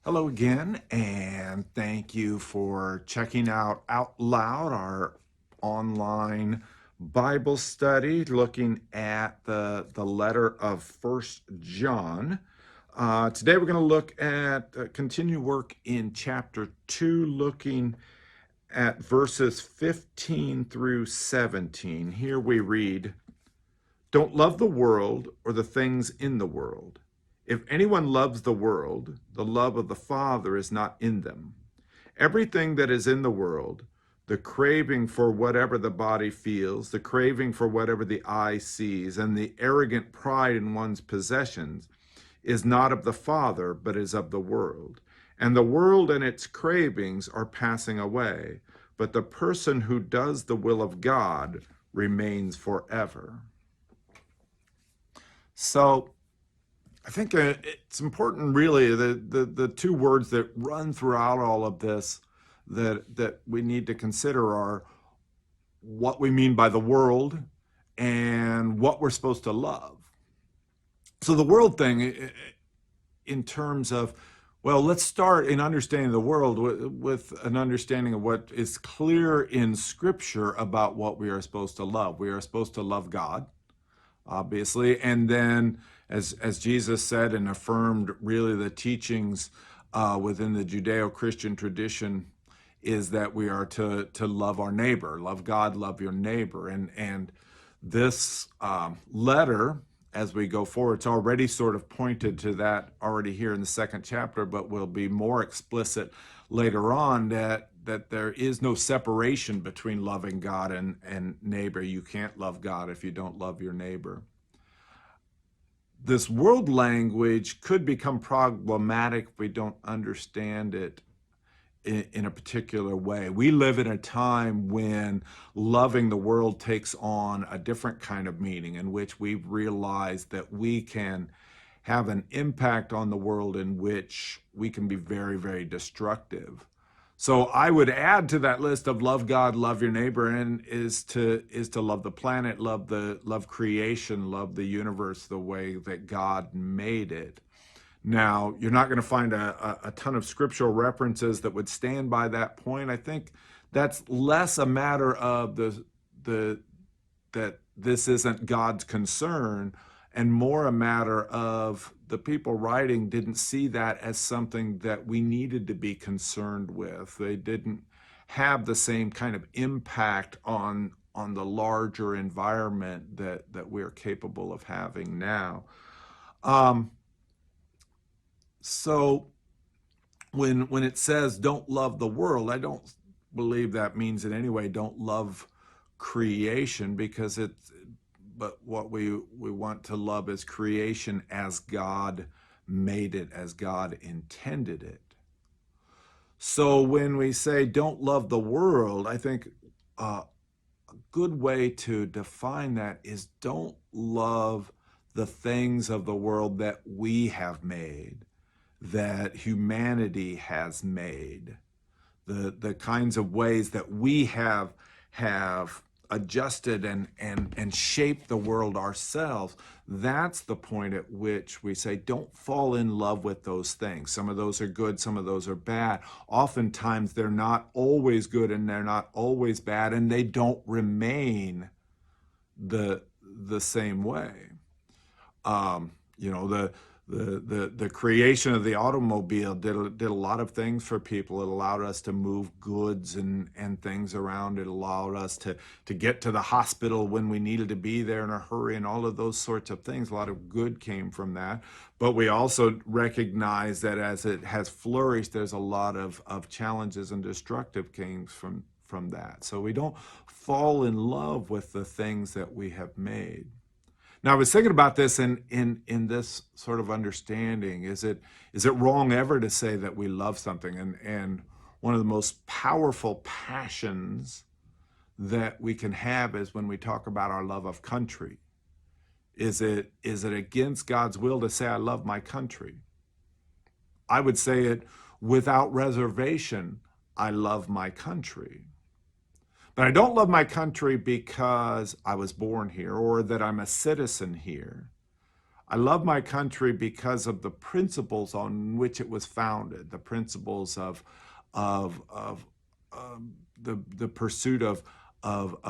Hello again, and thank you for checking out Out Loud, our online Bible study, looking at the letter of First John. Today we're going to look at continue work in chapter 2, looking at verses 15 through 17. Here we read, "Don't love the world or the things in the world. If anyone loves the world, the love of the Father is not in them. Everything that is in the world, the craving for whatever the body feels, the craving for whatever the eye sees, and the arrogant pride in one's possessions, is not of the Father, but is of the world. And the world and its cravings are passing away, but the person who does the will of God remains forever." So I think it's important, really, the two words that run throughout all of this that we need to consider are what we mean by the world and what we're supposed to love. So the world thing, in terms of, well, let's start in understanding the world with an understanding of what is clear in Scripture about what we are supposed to love. We are supposed to love God, obviously, and then as Jesus said and affirmed, really the teachings within the Judeo-Christian tradition is that we are to love our neighbor, love God, love your neighbor. And this letter, as we go forward, it's already sort of pointed to that already here in the second chapter, but will be more explicit later on, that there is no separation between loving God and neighbor. You can't love God if you don't love your neighbor. This world language could become problematic if we don't understand it in a particular way. We live in a time when loving the world takes on a different kind of meaning, in which we've realized that we can have an impact on the world in which we can be very, very destructive. So I would add to that list of love God, love your neighbor, and is to love the planet, love creation, love the universe the way that God made it. Now, you're not going to find a ton of scriptural references that would stand by that point. I think that's less a matter of the that this isn't God's concern, and more a matter of the people writing didn't see that as something that we needed to be concerned with. They didn't have the same kind of impact on the larger environment that we're capable of having now. Um, so when it says don't love the world, I don't believe that means in any way don't love creation, because but what we want to love is creation as God made it, as God intended it. So when we say don't love the world, I think a good way to define that is don't love the things of the world that we have made, that humanity has made, the kinds of ways that we have adjusted and shaped the world ourselves. That's the point at which we say don't fall in love with those things. Some of those are good, some of those are bad. Oftentimes they're not always good and they're not always bad, and they don't remain the same way. You know, the creation of the automobile did a lot of things for people. It allowed us to move goods and things around. It allowed us to get to the hospital when we needed to be there in a hurry, and all of those sorts of things. A lot of good came from that. But we also recognize that as it has flourished, there's a lot of challenges and destructive came from that. So we don't fall in love with the things that we have made. Now, I was thinking about this in this sort of understanding. Is it wrong ever to say that we love something? And one of the most powerful passions that we can have is when we talk about our love of country. Is it against God's will to say I love my country? I would say it without reservation. I love my country. But I don't love my country because I was born here or that I'm a citizen here. I love my country because of the principles on which it was founded, the principles of the pursuit of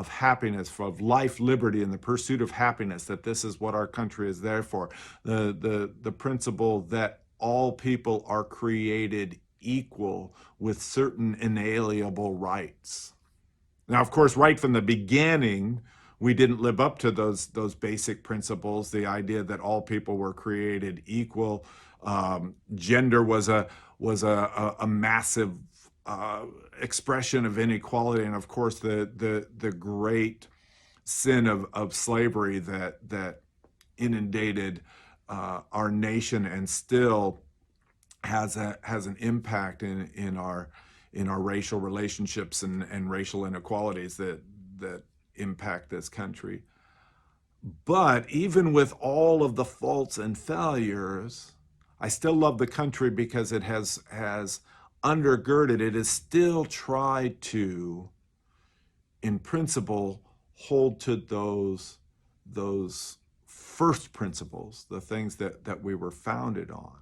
happiness, of life, liberty, and the pursuit of happiness, that this is what our country is there for. The principle that all people are created equal with certain inalienable rights. Now, of course, right from the beginning, we didn't live up to those basic principles. The idea that all people were created equal, gender was a massive expression of inequality, and of course, the great sin of slavery that inundated our nation and still has an impact in our racial relationships and racial inequalities that impact this country. But even with all of the faults and failures, I still love the country because it has undergirded, it has still tried to, in principle, hold to those first principles, the things that we were founded on.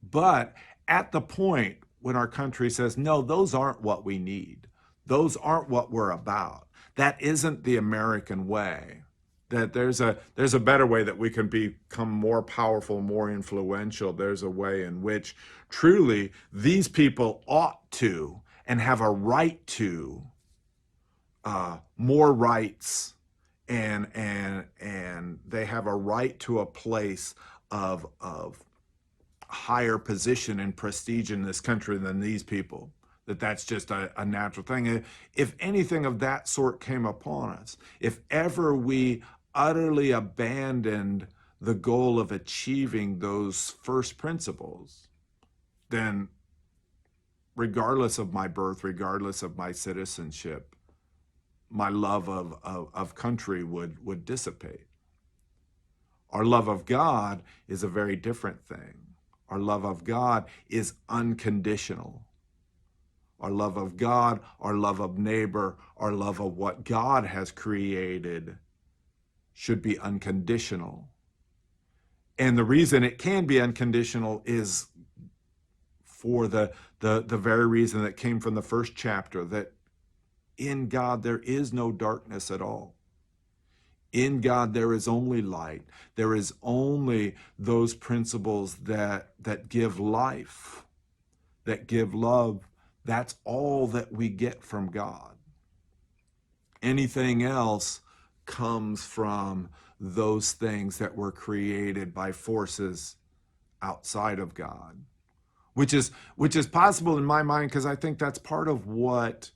But at the point when our country says, no, those aren't what we need, those aren't what we're about, that isn't the American way, that there's a better way that we can become more powerful, more influential. There's a way in which truly these people ought to and have a right to more rights, and they have a right to a place of higher position and prestige in this country than these people. That's just a natural thing. If anything of that sort came upon us, if ever we utterly abandoned the goal of achieving those first principles, then regardless of my birth, regardless of my citizenship, my love of country would dissipate. Our love of God is a very different thing. Our love of God is unconditional. Our love of God, our love of neighbor, our love of what God has created should be unconditional. And the reason it can be unconditional is for the very reason that came from the first chapter, that in God there is no darkness at all. In God there is only light. There is only those principles that give life, that give love. That's all that we get from God. Anything else comes from those things that were created by forces outside of God, which is possible in my mind, because I think that's part of what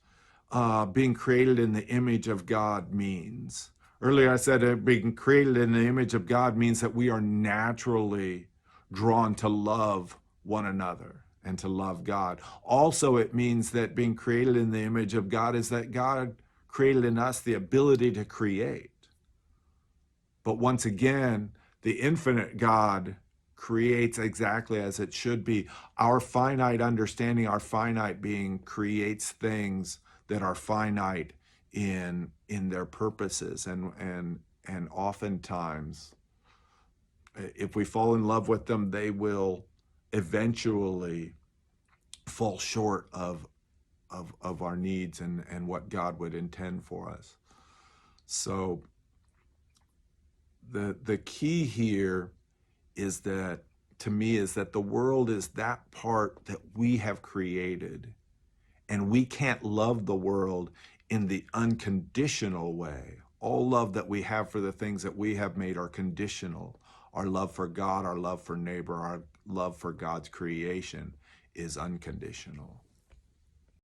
being created in the image of God means. Earlier I said being created in the image of God means that we are naturally drawn to love one another and to love God. Also, it means that being created in the image of God is that God created in us the ability to create. But once again, the infinite God creates exactly as it should be. Our finite understanding, our finite being creates things that are finite in their purposes, and oftentimes, if we fall in love with them, they will eventually fall short of our needs and what God would intend for us. So the key here is that, to me, is that the world is that part that we have created, and we can't love the world in the unconditional way. All love that we have for the things that we have made are conditional. Our love for God, our love for neighbor, our love for God's creation is unconditional.